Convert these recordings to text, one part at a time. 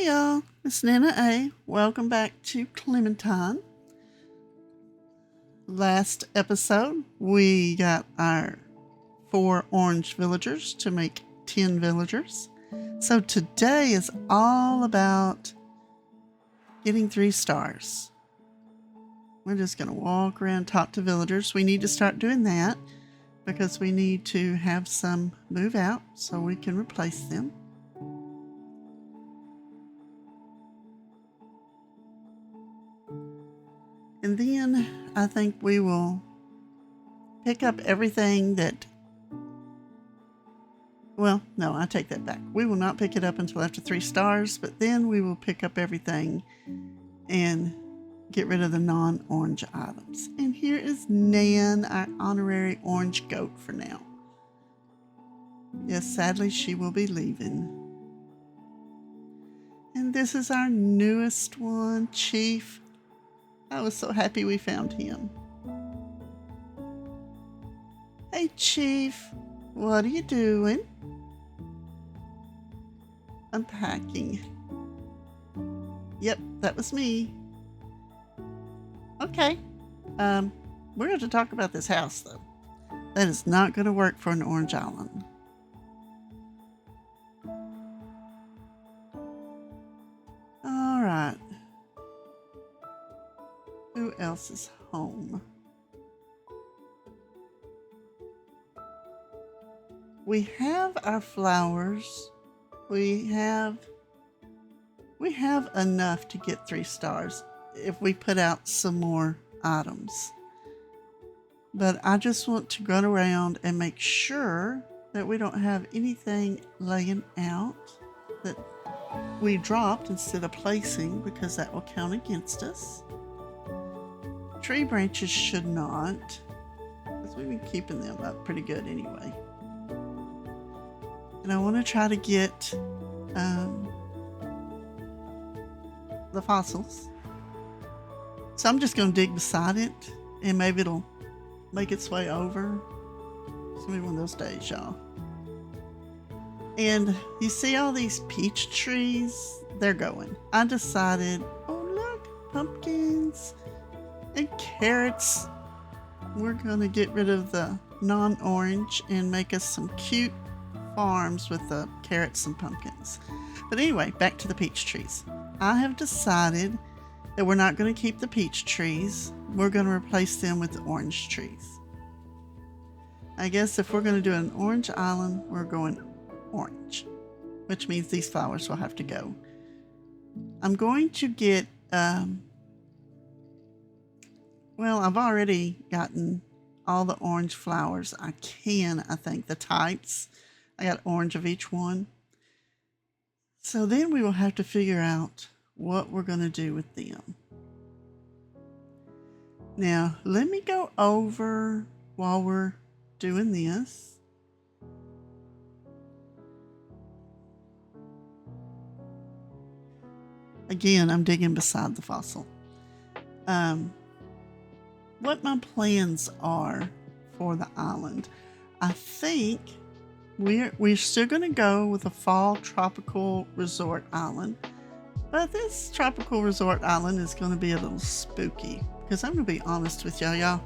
Hey y'all, it's Nana A. Welcome back to Clementine. Last episode, we got our 4 orange villagers to make 10 villagers. So today is all about getting 3 stars. We're just going to walk around, talk to villagers. We need to start doing that because we need to have some move out so we can replace them. And then I think we will pick up everything that, well, no, I take that back. We will not pick it up until after 3 stars, but then we will pick up everything and get rid of the non-orange items. And here is Nan, our honorary orange goat for now. Yes, sadly, she will be leaving. And this is our newest one, Chief. I was so happy we found him. Hey, Chief, what are you doing? Unpacking. Yep, that was me. Okay, we're going to talk about this house, though. That is not going to work for an orange island. All right. Who else is home? We have our flowers. We have enough to get 3 stars if we put out some more items. But I just want to go around and make sure that we don't have anything laying out that we dropped instead of placing, because that will count against us. Tree branches should not, because we've been keeping them up pretty good anyway. And I want to try to get the fossils. So I'm just going to dig beside it, and maybe it'll make its way over. It's going to be one of those days, y'all. And you see all these peach trees? They're going. I decided, oh look, pumpkins and carrots. We're going to get rid of the non-orange and make us some cute farms with the carrots and pumpkins. But anyway, back to the peach trees. I have decided that we're not going to keep the peach trees. We're going to replace them with the orange trees. I guess if we're going to do an orange island, we're going orange, which means these flowers will have to go. I'm going to get well, I've already gotten all the orange flowers I think. The types. I got orange of each one. So then we will have to figure out what we're going to do with them. Now, let me go over while we're doing this. Again, I'm digging beside the fossil. What my plans are for the island. I think we're still going to go with a fall tropical resort island, but this tropical resort island is going to be a little spooky, because I'm going to be honest with y'all.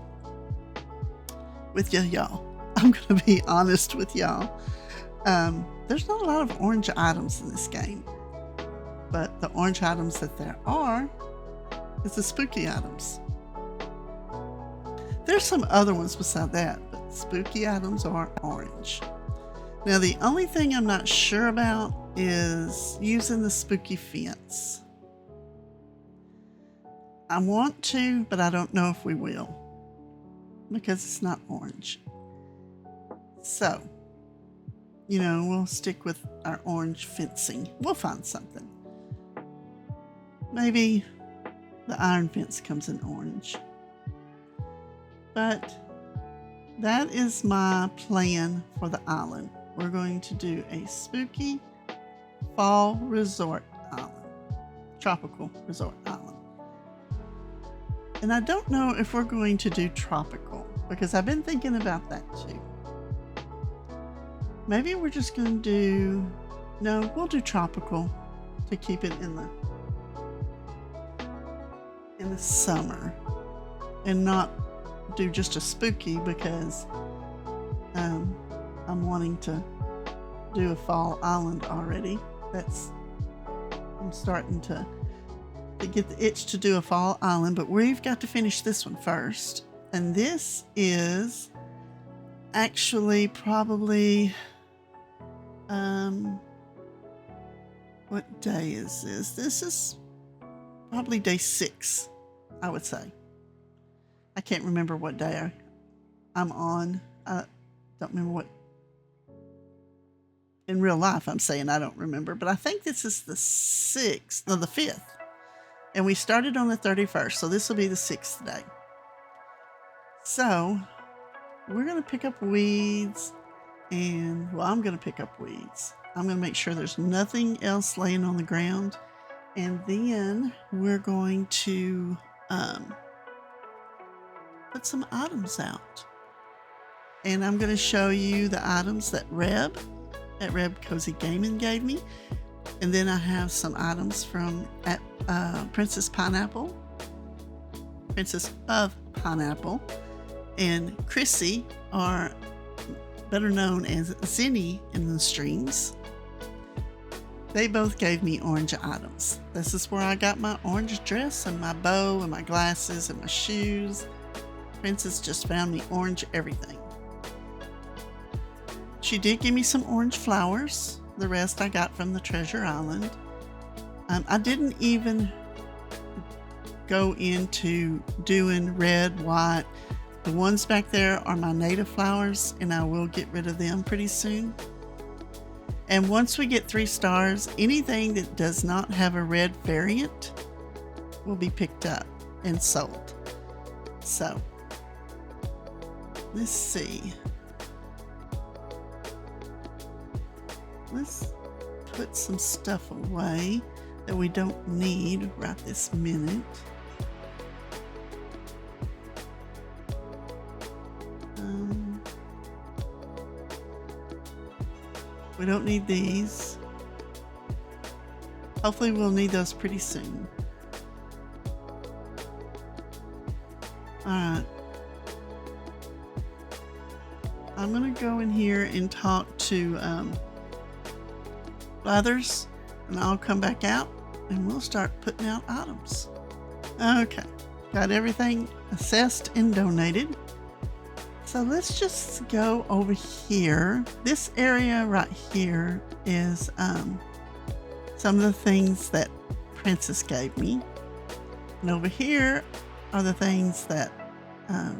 I'm going to be honest with y'all. There's not a lot of orange items in this game, but the orange items that there are is the spooky items. There's some other ones beside that, but spooky items are orange. Now, the only thing I'm not sure about is using the spooky fence. I want to, but I don't know if we will, because it's not orange. So, we'll stick with our orange fencing. We'll find something. Maybe the iron fence comes in orange. But that is my plan for the island. We're going to do a spooky fall resort island, tropical resort island. And I don't know if we're going to do tropical, because I've been thinking about that too. Maybe we're just going to do, no, we'll do tropical. to keep it in the summer and not do just a spooky, because I'm wanting to do a fall island already. I'm starting to get the itch to do a fall island, but we've got to finish this one first. And this is actually probably, what day is this? This is probably day 6, I would say. I can't remember what day I'm on. I don't remember what. In real life, I'm saying I don't remember, but I think this is the 6th, no, the 5th. And we started on the 31st, so this will be the 6th day. So we're going to pick up weeds, and, well, I'm going to pick up weeds. I'm going to make sure there's nothing else laying on the ground. And then we're going to put some items out. And I'm going to show you the items that Reb Cozy Gaming gave me. And then I have some items from Princess of Pineapple, and Chrissy, are better known as Zinny in the streams. They both gave me orange items. This is where I got my orange dress and my bow and my glasses and my shoes. Princess just found me orange everything. She did give me some orange flowers. The rest I got from the Treasure Island. I didn't even go into doing red, white. The ones back there are my native flowers, and I will get rid of them pretty soon. And once we get 3 stars, anything that does not have a red variant will be picked up and sold. So, let's see. Let's put some stuff away that we don't need right this minute. We don't need these. Hopefully we'll need those pretty soon. Alright. I'm going to go in here and talk to Blathers, and I'll come back out and we'll start putting out items. Okay. Got everything assessed and donated. So let's just go over here. This area right here is some of the things that Princess gave me. And over here are the things that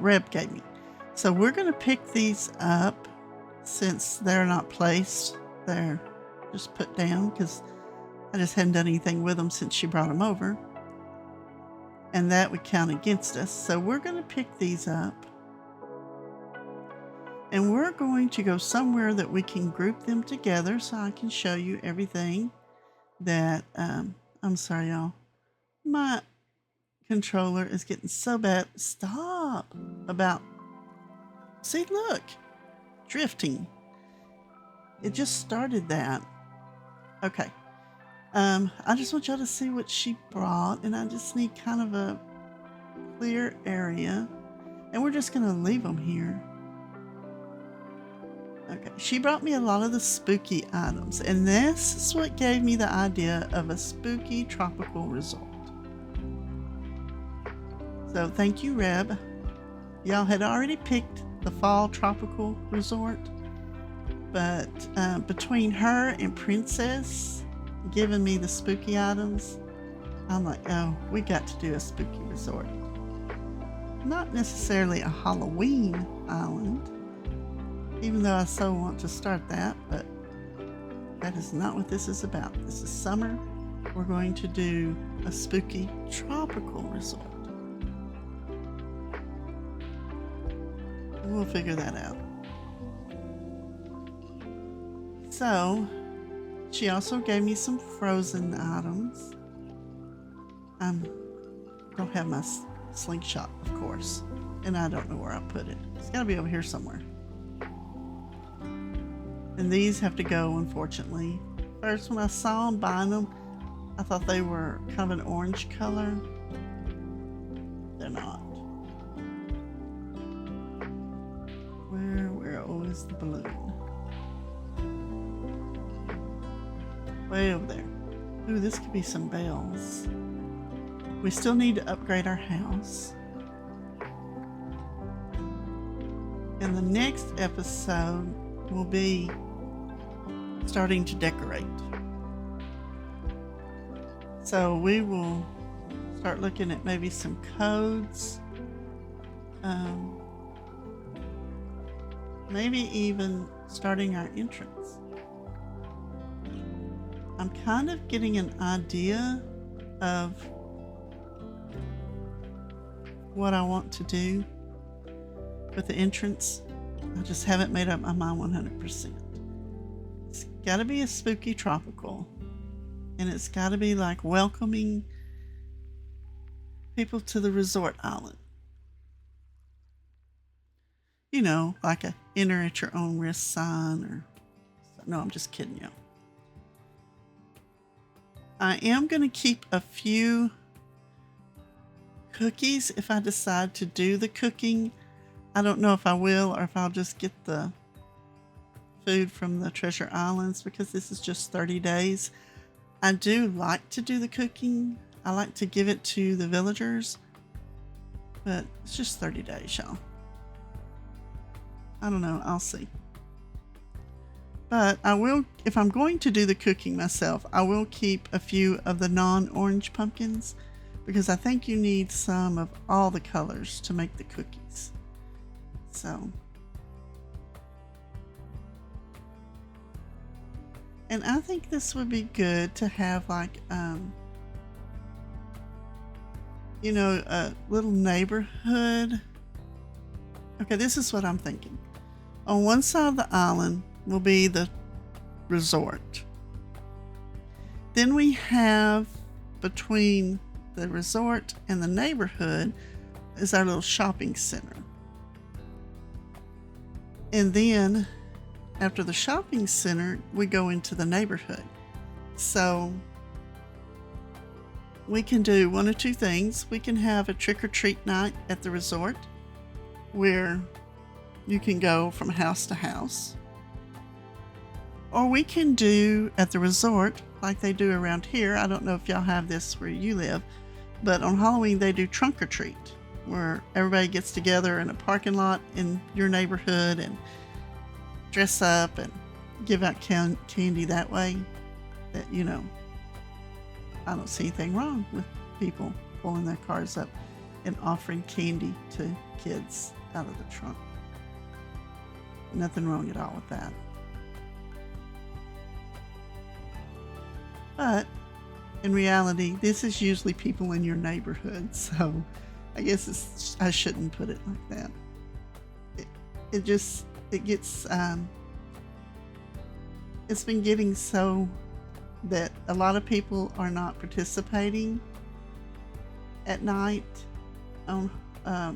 Reb gave me. So we're going to pick these up since they're not placed. They're just put down because I just hadn't done anything with them since she brought them over. And that would count against us. So we're going to pick these up. And we're going to go somewhere that we can group them together so I can show you everything that, I'm sorry, y'all. My controller is getting so bad. Stop about, see, look, drifting. It just started that. Okay. I just want y'all to see what she brought, and I just need kind of a clear area. And we're just going to leave them here. Okay, she brought me a lot of the spooky items, and this is what gave me the idea of a spooky tropical resort. So thank you, Reb. Y'all had already picked the fall tropical resort, but between her and Princess giving me the spooky items, I'm like, oh, we got to do a spooky resort. Not necessarily a Halloween island, even though I so want to start that, but that is not what this is about. This is summer. We're going to do a spooky tropical resort. We'll figure that out. So, she also gave me some frozen items. I don't have my slingshot, of course, and I don't know where I put it. It's got to be over here somewhere. And these have to go, unfortunately. First, when I saw them buying them, I thought they were kind of an orange color. They're not. Where is the balloon? Way over there. Ooh, this could be some bells. We still need to upgrade our house. And the next episode will be starting to decorate. So we will start looking at maybe some codes. Maybe even starting our entrance. I'm kind of getting an idea of what I want to do with the entrance. I just haven't made up my mind 100%. It's got to be a spooky tropical, and it's got to be like welcoming people to the resort island. You know, like a enter at your own risk sign, or no, I'm just kidding you. I am going to keep a few cookies if I decide to do the cooking. I don't know if I will or if I'll just get the food from the Treasure Islands, because this is just 30 days. I do like to do the cooking. I like to give it to the villagers, but it's just 30 days, y'all. I don't know. I'll see. But I will, if I'm going to do the cooking myself, I will keep a few of the non-orange pumpkins, because I think you need some of all the colors to make the cookies. So, and I think this would be good to have like, you know, a little neighborhood. Okay, this is what I'm thinking. On one side of the island will be the resort. Then we have between the resort and the neighborhood is our little shopping center. And then after the shopping center, we go into the neighborhood. So we can do one of two things. We can have a trick-or-treat night at the resort where you can go from house to house. Or we can do at the resort like they do around here. I don't know if y'all have this where you live, but on Halloween they do trunk or treat, where everybody gets together in a parking lot in your neighborhood and dress up and give out candy that way. That, you know, I don't see anything wrong with people pulling their cars up and offering candy to kids out of the trunk. Nothing wrong at all with that. But in reality, this is usually people in your neighborhood, so I guess I shouldn't put it like that. It gets, it's been getting so that a lot of people are not participating at night on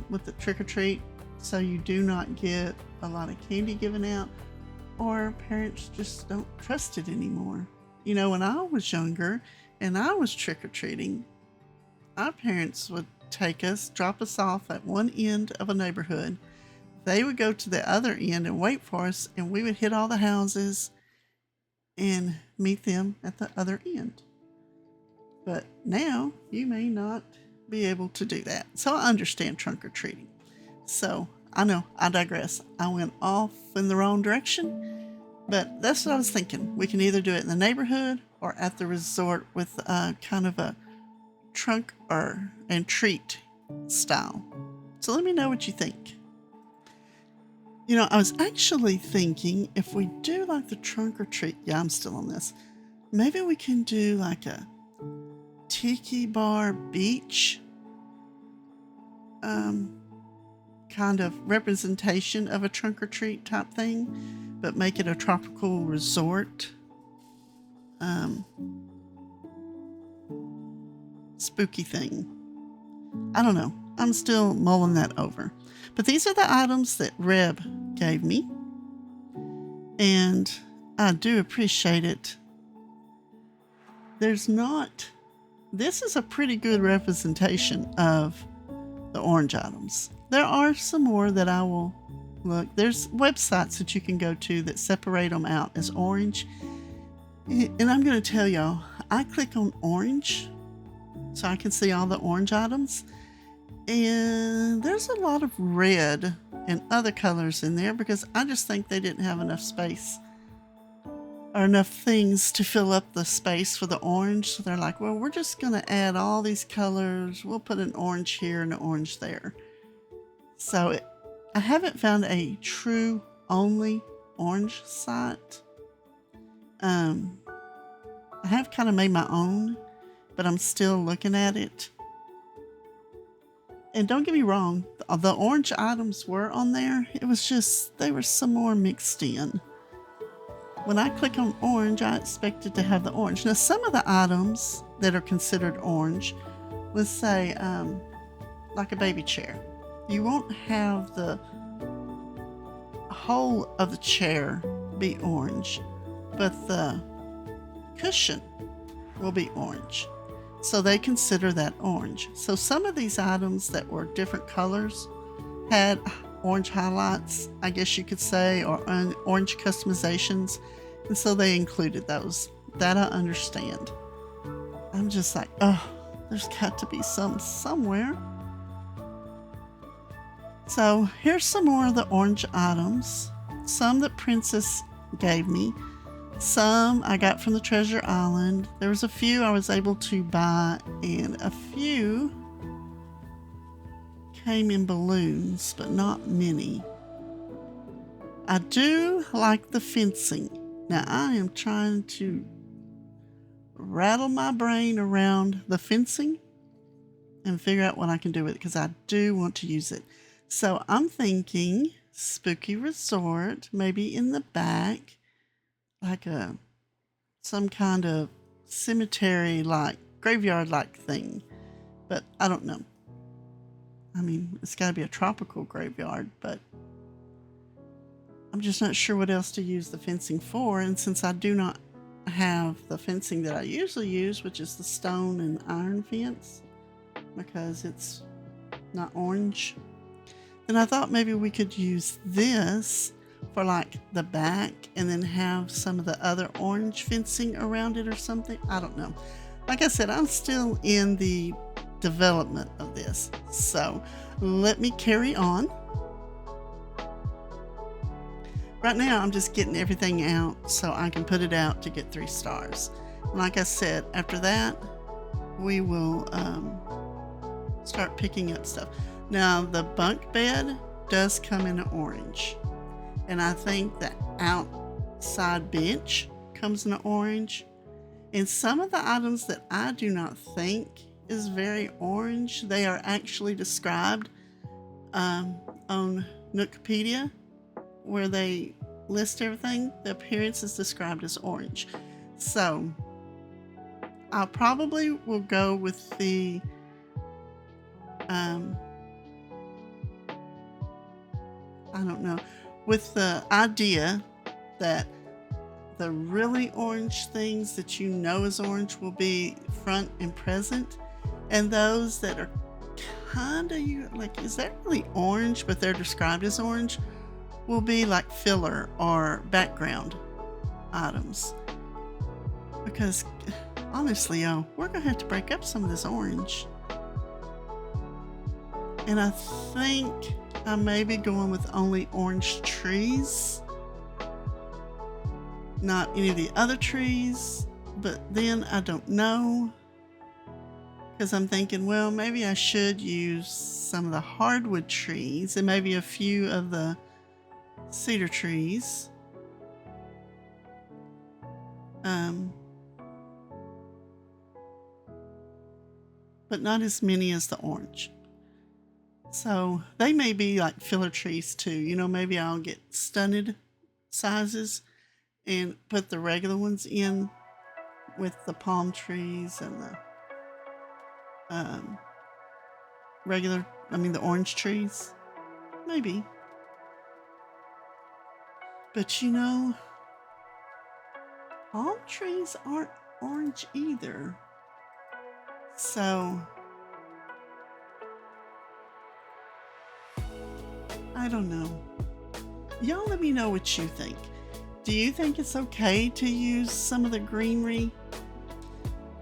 with the trick-or-treat, so you do not get a lot of candy given out, or parents just don't trust it anymore. You know, when I was younger and I was trick-or-treating, our parents would take us, drop us off at one end of a neighborhood. They would go to the other end and wait for us, and we would hit all the houses and meet them at the other end. But now you may not be able to do that. So I understand trunk-or-treating. So I know, I digress. I went off in the wrong direction. But that's what I was thinking. We can either do it in the neighborhood or at the resort with kind of a trunk and treat style. So let me know what you think. You know, I was actually thinking if we do like the trunk or treat, yeah, I'm still on this. Maybe we can do like a tiki bar beach kind of representation of a trunk or treat type thing, but make it a tropical resort. Spooky thing. I don't know. I'm still mulling that over. But these are the items that Reb gave me. And I do appreciate it. There's not this is a pretty good representation of the orange items. There are some more that I will look. There's websites that you can go to that separate them out as orange. And I'm going to tell y'all, I click on orange so I can see all the orange items. And there's a lot of red and other colors in there because I just think they didn't have enough space or enough things to fill up the space for the orange. So they're like, well, we're just going to add all these colors. We'll put an orange here and an orange there. So I haven't found a true only orange site. I have kind of made my own, but I'm still looking at it. And don't get me wrong, the orange items were on there. It was just, they were some more mixed in. When I click on orange, I expected to have the orange. Now, some of the items that are considered orange, let's say like a baby chair. You won't have the whole of the chair be orange, but the cushion will be orange. So they consider that orange. So some of these items that were different colors had orange highlights, I guess you could say, or orange customizations. And so they included those. That I understand. I'm just like, oh, there's got to be some somewhere. So here's some more of the orange items. Some that Princess gave me. Some I got from the Treasure Island. There was a few I was able to buy, and a few came in balloons, but not many. I do like the fencing. Now I am trying to rattle my brain around the fencing and figure out what I can do with it because I do want to use it. So I'm thinking Spooky Resort, maybe in the back. Like some kind of cemetery like graveyard like thing, but I don't know. I mean, it's got to be a tropical graveyard, but I'm just not sure what else to use the fencing for. And since I do not have the fencing that I usually use, which is the stone and iron fence, because it's not orange, then I thought maybe we could use this for like the back and then have some of the other orange fencing around it or something. I don't know. Like I said, I'm still in the development of this. So let me carry on. Right now, I'm just getting everything out so I can put it out to get 3 stars. And like I said, after that, we will start picking up stuff. Now, the bunk bed does come in orange. And I think the outside bench comes in orange. And some of the items that I do not think is very orange, they are actually described on Nookpedia, where they list everything. The appearance is described as orange. So I probably will go with the I don't know, with the idea that the really orange things that you know is orange will be front and present, and those that are kind of, you like, is that really orange, but they're described as orange, will be like filler or background items. Because honestly, we're gonna have to break up some of this orange. And I think I may be going with only orange trees, not any of the other trees, but then I don't know, because I'm thinking, well, maybe I should use some of the hardwood trees and maybe a few of the cedar trees. But not as many as the orange. So they may be like filler trees too. You know, maybe I'll get stunted sizes and put the regular ones in with the palm trees and the the orange trees. Maybe. But you know, palm trees aren't orange either. So, I don't know. Y'all let me know what you think. Do you think it's okay to use some of the greenery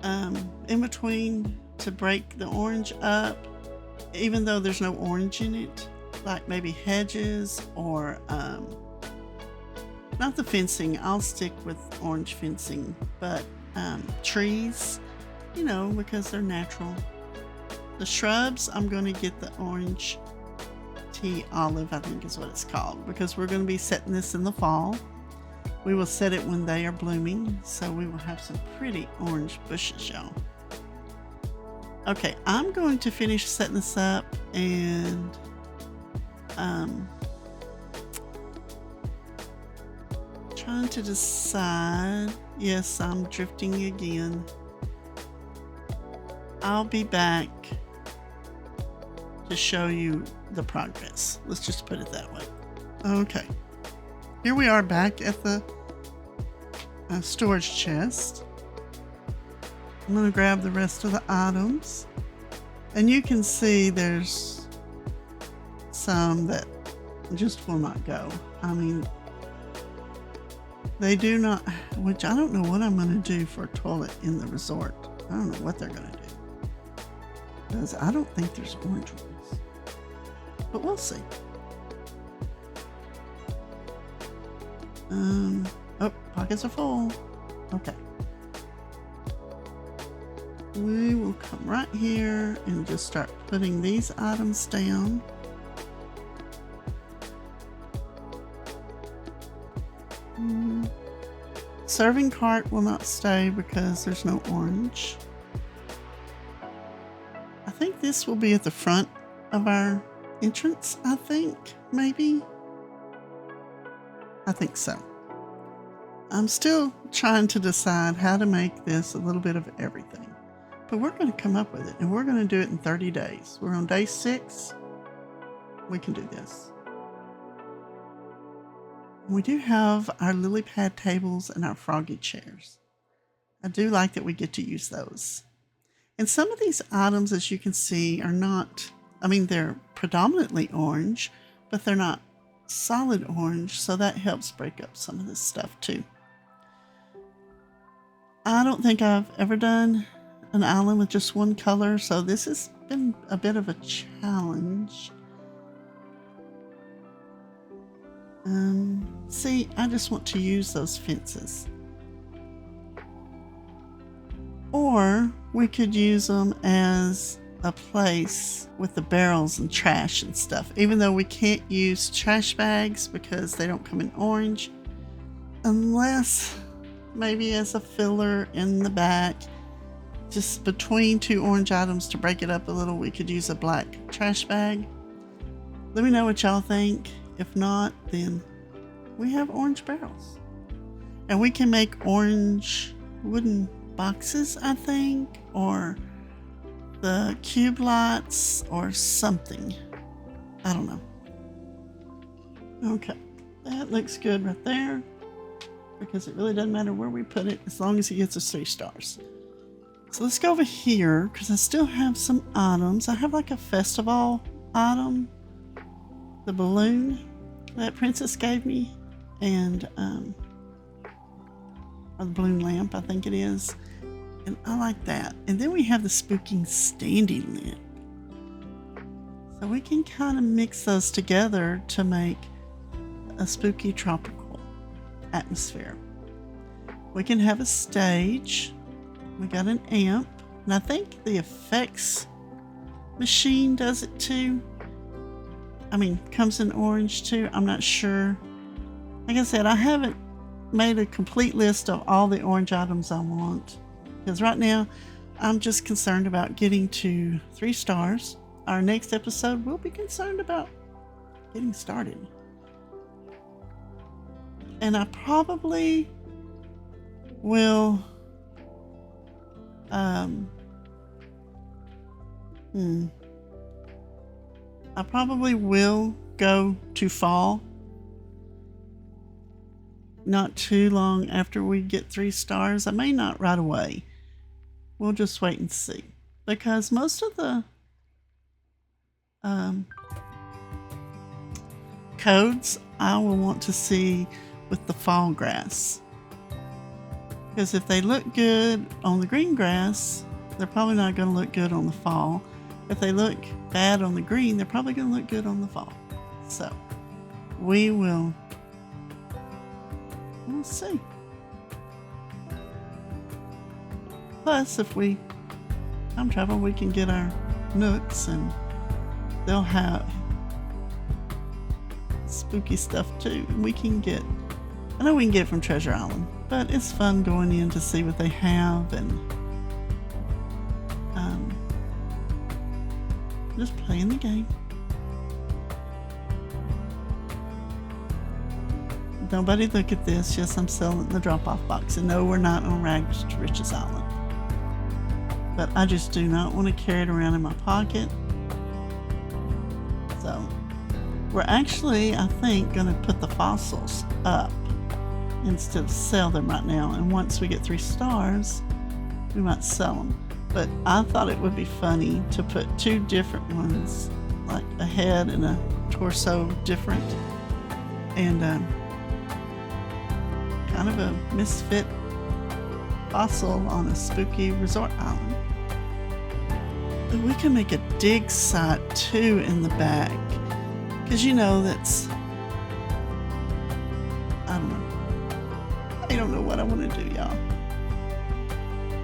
in between to break the orange up, even though there's no orange in it? Like maybe hedges or not the fencing. I'll stick with orange fencing, but trees, because they're natural. The shrubs, I'm going to get the orange tea olive, I think is what it's called, because we're going to be setting this in the fall. We will set it when they are blooming, so we will have some pretty orange bushes, y'all. Okay, I'm going to finish setting this up and trying to decide. Yes, I'm drifting again. I'll be back to show you the progress. Let's just put it that way. Okay. Here we are back at the storage chest. I'm going to grab the rest of the items. And you can see there's some that just will not go. I mean, they do not, which I don't know what I'm going to do for a toilet in the resort. I don't know what they're going to do. Because I don't think there's orange ones. But we'll see. Oh, pockets are full. Okay. We will come right here and just start putting these items down. Serving cart will not stay because there's no orange. I think this will be at the front of our entrance, I think, maybe. I think so. I'm still trying to decide how to make this a little bit of everything. But we're going to come up with it, and we're going to do it in 30 days. We're on day 6. We can do this. We do have our lily pad tables and our froggy chairs. I do like that we get to use those. And some of these items, as you can see, are not, they're predominantly orange, but they're not solid orange, so that helps break up some of this stuff too. I don't think I've ever done an island with just one color, so this has been a bit of a challenge. See, I just want to use those fences. Or we could use them as a place with the barrels and trash and stuff, even though we can't use trash bags because they don't come in orange, unless maybe as a filler in the back, just between 2 orange items to break it up a little, we could use a black trash bag. Let me know what y'all think. If not, then we have orange barrels. And we can make orange wooden boxes, I think, or the cube lights or something. I don't know. Okay, that looks good right there, because it really doesn't matter where we put it as long as it gets us 3 stars. So let's go over here, because I still have some items. I have like a festival item, the balloon that Princess gave me, and or the balloon lamp, I think it is. And I like that. And then we have the spooking standing lamp. So we can kind of mix those together to make a spooky tropical atmosphere. We can have a stage. We got an amp. And I think the effects machine does it too. Comes in orange too. I'm not sure. Like I said, I haven't made a complete list of all the orange items I want, because right now I'm just concerned about getting to 3 stars. Our next episode, we'll be concerned about getting started. And I probably will go to fall. Not too long after we get 3 stars. I may not right away. We'll just wait and see. because most of the codes I will want to see with the fall grass. Because if they look good on the green grass, they're probably not going to look good on the fall. If they look bad on the green, they're probably going to look good on the fall. So we'll see. Plus, if we time travel, we can get our nooks and they'll have spooky stuff too. I know we can get it from Treasure Island, but it's fun going in to see what they have and just playing the game. Nobody look at this. Yes, I'm selling the drop-off box. And no, we're not on Rags to Riches Island. But I just do not want to carry it around in my pocket. So we're actually, I think, going to put the fossils up instead of sell them right now. And once we get 3 stars, we might sell them. But I thought it would be funny to put 2 different ones, like a head and a torso different, and kind of a misfit fossil on a spooky resort island. We can make a dig site too in the back, because you know that's, I don't know what I want to do, y'all.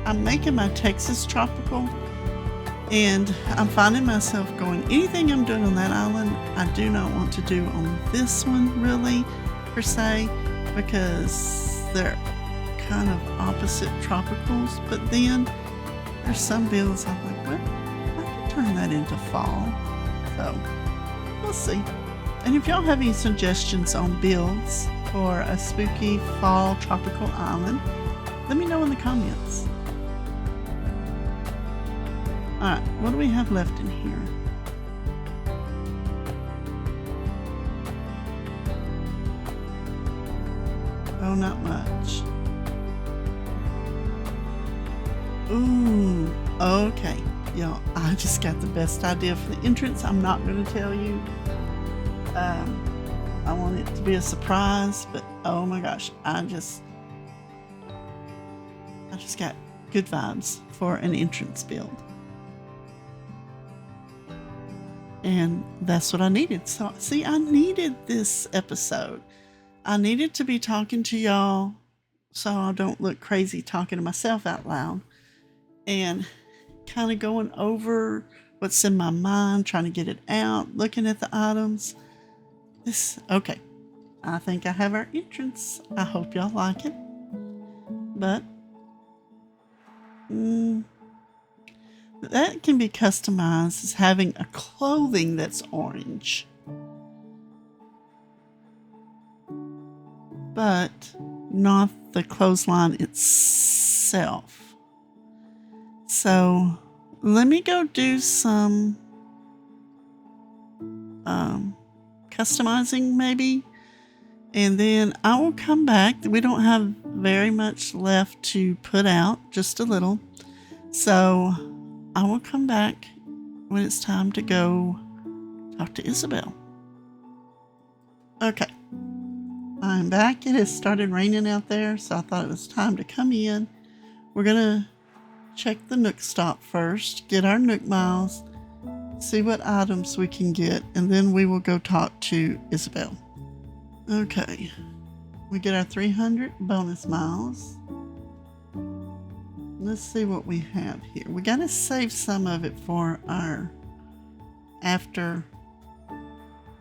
I'm making my Texas tropical, and I'm finding myself going, anything I'm doing on that island, I do not want to do on this one really, per se, because they're kind of opposite tropicals. But then there's some builds I'm like, well, I can turn that into fall. So we'll see. And if y'all have any suggestions on builds for a spooky fall tropical island, let me know in the comments. Alright, what do we have left in here? Oh, not much. Ooh, okay. Y'all, I just got the best idea for the entrance. I'm not going to tell you. I want it to be a surprise, but oh my gosh, I just got good vibes for an entrance build. And that's what I needed. So, see, I needed this episode. I needed to be talking to y'all so I don't look crazy talking to myself out loud. And kind of going over what's in my mind, trying to get it out, looking at the items. Okay. I think I have our entrance. I hope y'all like it. But that can be customized as having a clothing that's orange. But not the clothesline itself. So let me go do some customizing maybe. And then I will come back. We don't have very much left to put out, just a little. So I will come back when it's time to go talk to Isabel. Okay. I'm back. It has started raining out there, so I thought it was time to come in. We're going to check the Nook stop first, get our Nook miles, see what items we can get, and then we will go talk to Isabel. Okay. We get our 300 bonus miles. Let's see what we have here. We got to save some of it for our after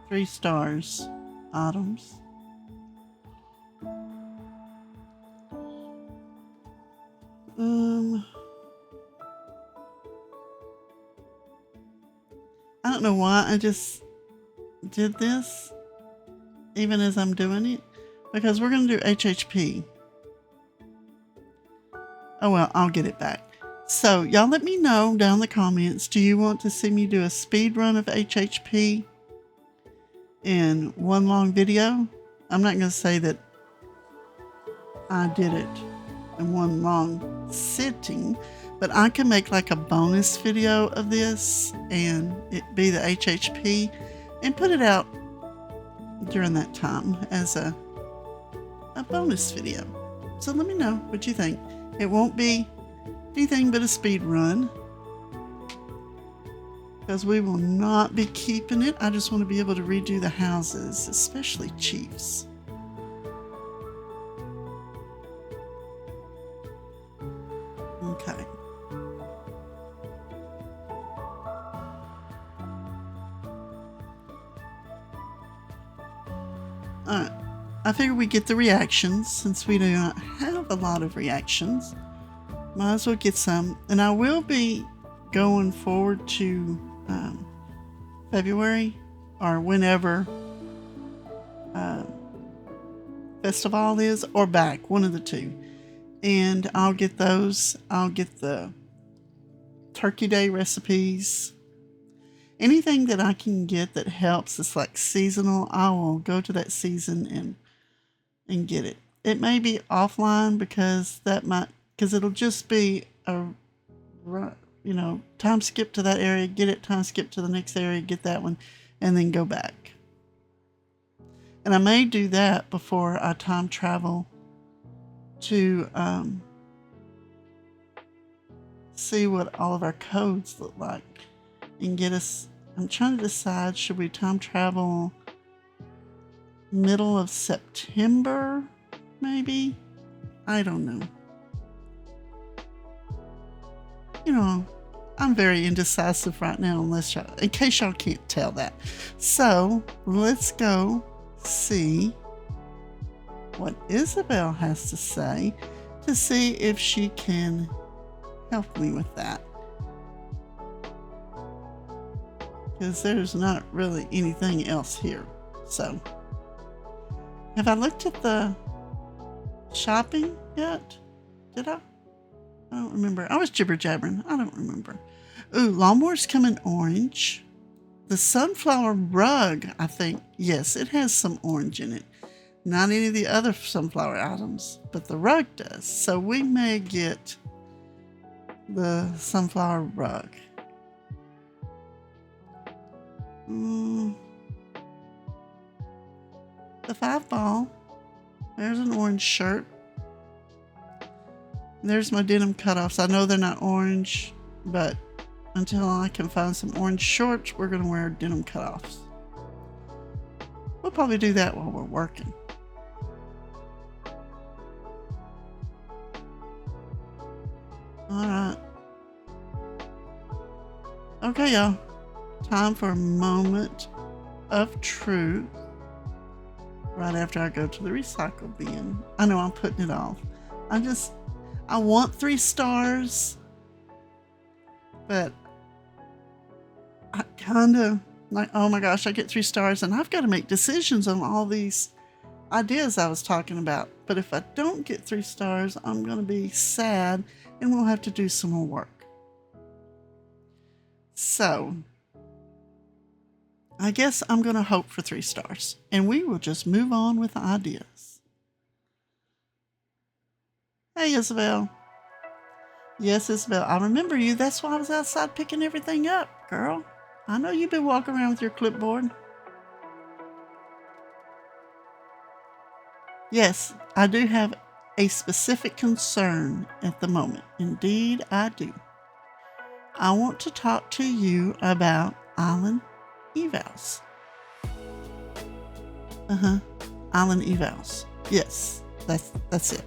3 stars items. I don't know why I just did this even as I'm doing it, because we're going to do HHP. Oh well, I'll get it back. So y'all let me know down in the comments, do you want to see me do a speed run of HHP in one long video? I'm not going to say that I did it in one long sitting, But I can make like a bonus video of this and it be the HHP and put it out during that time as a bonus video. So let me know what you think. It won't be anything but a speed run, because we will not be keeping it. I just want to be able to redo the houses, especially Chief's. Okay. Alright. I figure we get the reactions since we do not have a lot of reactions. Might as well get some. And I will be going forward to February or whenever festival is, or back, one of the two. And I'll get those. I'll get the Turkey Day recipes. Anything that I can get that helps, it's like seasonal, I will go to that season and get it. It may be offline because it'll just be a, time skip to that area, get it, time skip to the next area, get that one, and then go back. And I may do that before I time travel to see what all of our codes look like and get us. I'm trying to decide, should we time travel middle of September, maybe? I don't know. I'm very indecisive right now, in case y'all can't tell that. So let's go see what Isabel has to say to see if she can help me with that. Because there's not really anything else here. So, have I looked at the shopping yet? Did I? I don't remember. I was jibber-jabbering. I don't remember. Ooh, lawnmower's coming orange. The sunflower rug, I think, yes, it has some orange in it. Not any of the other sunflower items, but the rug does. So we may get the sunflower rug. The 5-ball. There's an orange shirt. There's my denim cutoffs. I know they're not orange, but until I can find some orange shorts, we're going to wear denim cutoffs. We'll probably do that while we're working. Alright. Okay, y'all. Time for a moment of truth. Right after I go to the recycle bin. I know I'm putting it off. I want 3 stars. But I kind of like, oh my gosh, I get 3 stars and I've got to make decisions on all these ideas I was talking about. But if I don't get 3 stars, I'm going to be sad and we'll have to do some more work. So, I guess I'm going to hope for 3 stars and we will just move on with the ideas. Hey, Isabel. Yes, Isabel, I remember you. That's why I was outside picking everything up, girl. I know you've been walking around with your clipboard. Yes, I do have a specific concern at the moment. Indeed, I do. I want to talk to you about island evals. Island evals. Yes, that's it.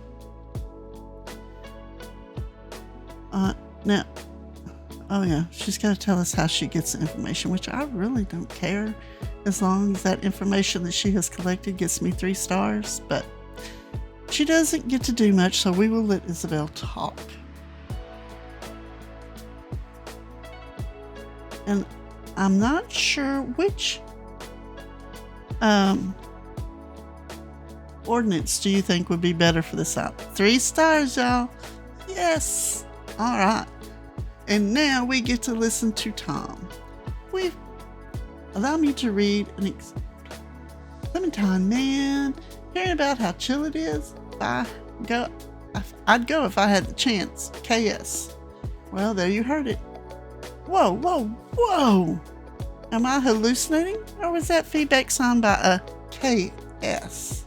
Now, oh yeah, she's got to tell us how she gets the information, which I really don't care as long as that information that she has collected gets me 3 stars, but she doesn't get to do much, so we will let Isabel talk. And I'm not sure which ordinance do you think would be better for this out? 3 stars, y'all. Yes. All right. And now we get to listen to Tom. Allow me to read Clementine, man. Hearing about how chill it is, I'd go if I had the chance. KS. Well, there you heard it. Whoa, whoa, whoa! Am I hallucinating? Or was that feedback signed by a KS?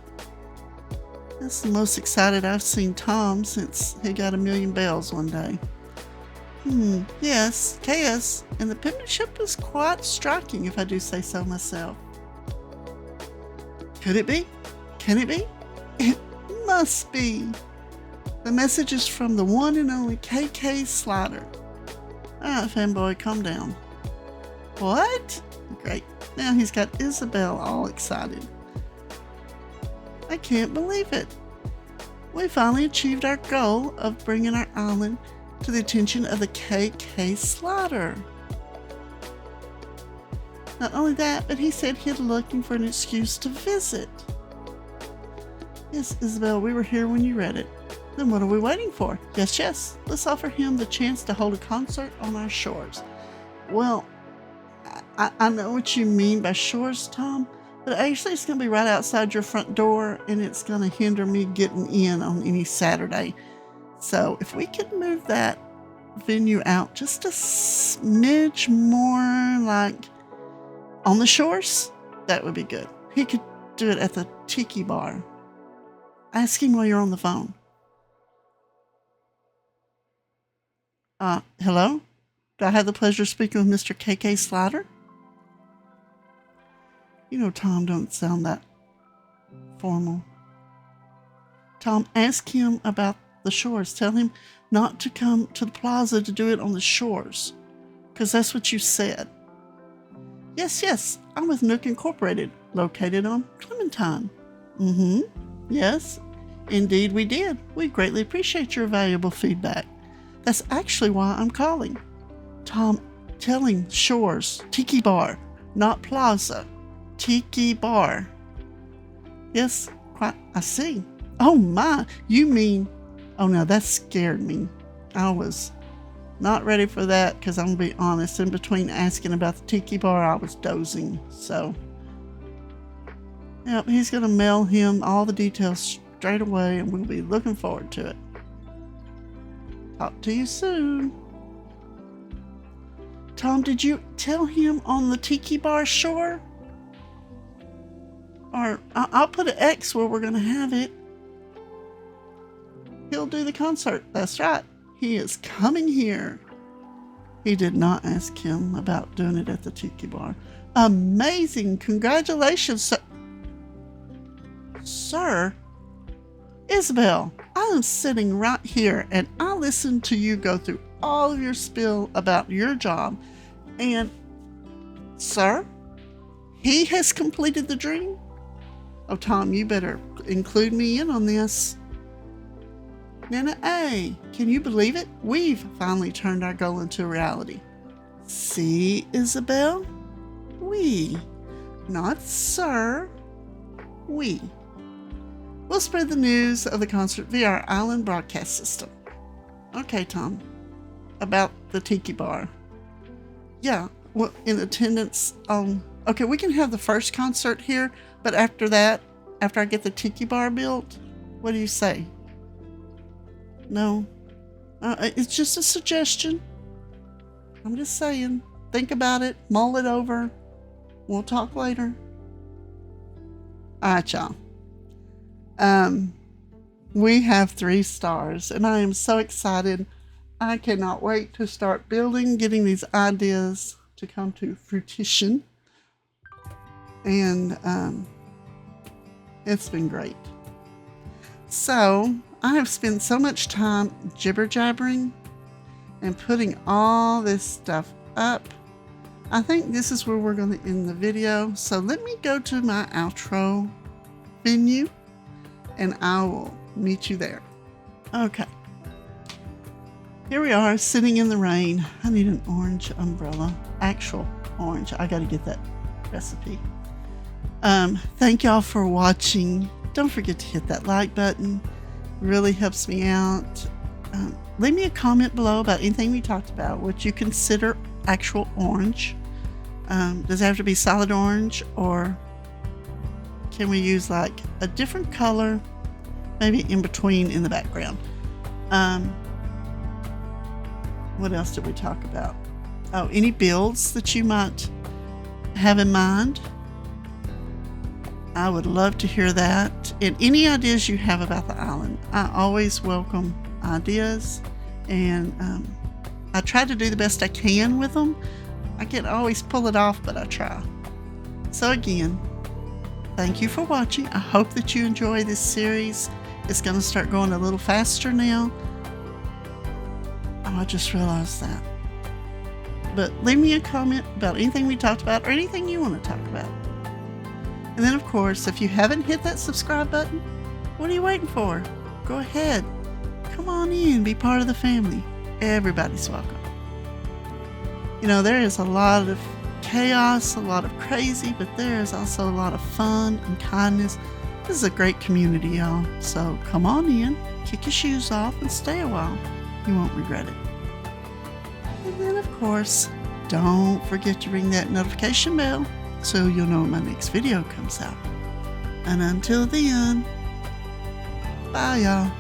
That's the most excited I've seen Tom since he got a million bells one day. Yes, KS, and the penmanship is quite striking if I do say so myself. Could it be? Can it be? It must be. The message is from the one and only KK Slider. Alright, fanboy, calm down. What? Great. Now he's got Isabel all excited. I can't believe it. We finally achieved our goal of bringing our island to the attention of the KK Slider. Not only that, but he said he'd looking for an excuse to visit. Yes, Isabel, we were here when you read it. Then what are we waiting for? Yes, let's offer him the chance to hold a concert on our shores. Well, I know what you mean by shores, Tom, but actually it's going to be right outside your front door, and it's going to hinder me getting in on any Saturday. So if we could move that venue out just a smidge more, like on the shores, that would be good. He could do it at the Tiki Bar. Ask him while you're on the phone. Hello? Do I have the pleasure of speaking with Mr. KK Slider? You know, Tom don't sound that formal. Tom, ask him about the shores. Tell him not to come to the plaza to do it on the shores, because that's what you said. Yes, I'm with Nook Incorporated, located on Clementine. Yes, indeed we did. We greatly appreciate your valuable feedback. That's actually why I'm calling. Tom, telling shores, Tiki Bar, not plaza. Tiki Bar. Yes, quite, I see. Oh my, you mean... Oh no, that scared me. I was not ready for that, because I'm going to be honest, in between asking about the Tiki Bar, I was dozing. So, yep, he's going to mail him all the details straight away, and we'll be looking forward to it. Talk to you soon. Tom, did you tell him on the Tiki Bar shore? Or I'll put an X where we're going to have it. He'll do the concert. That's right. He is coming here. He did not ask him about doing it at the Tiki Bar. Amazing. Congratulations, sir. Sir? Isabel, I am sitting right here and I listened to you go through all of your spiel about your job. And, sir, he has completed the dream? Oh, Tom, you better include me in on this. Nana A, can you believe it? We've finally turned our goal into reality. See, Isabel? We, not sir, we. We'll spread the news of the concert via our island broadcast system. Okay, Tom. About the Tiki Bar. Yeah, well, in attendance on... Okay, we can have the first concert here, but after that, after I get the Tiki Bar built, what do you say? No? It's just a suggestion. I'm just saying. Think about it. Mull it over. We'll talk later. All right, y'all. We have 3 stars, and I am so excited. I cannot wait to start building, getting these ideas to come to fruition. And it's been great. So I have spent so much time jibber jabbering and putting all this stuff up. I think this is where we're going to end the video. So let me go to my outro venue and I will meet you there. Okay. Here we are sitting in the rain. I need an orange umbrella. Actual orange. I got to get that recipe. Thank y'all for watching. Don't forget to hit that like button. It really helps me out. Leave me a comment below about anything we talked about, what you consider actual orange. Does it have to be solid orange, or can we use like a different color, maybe in between in the background? What else did we talk about? Oh, any builds that you might have in mind? I would love to hear that. And any ideas you have about the island. I always welcome ideas, and I try to do the best I can with them. I can't always pull it off, but I try. So again, thank you for watching. I hope that you enjoy this series. It's going to start going a little faster now. Oh, I just realized that. But leave me a comment about anything we talked about or anything you want to talk about. And then, of course, if you haven't hit that subscribe button, what are you waiting for? Go ahead. Come on in. Be part of the family. Everybody's welcome. You know, there is a lot of chaos, a lot of crazy, but there is also a lot of fun and kindness. This is a great community, y'all. So come on in, kick your shoes off, and stay a while. You won't regret it. And then, of course, don't forget to ring that notification bell so you'll know when my next video comes out. And until then, bye, y'all.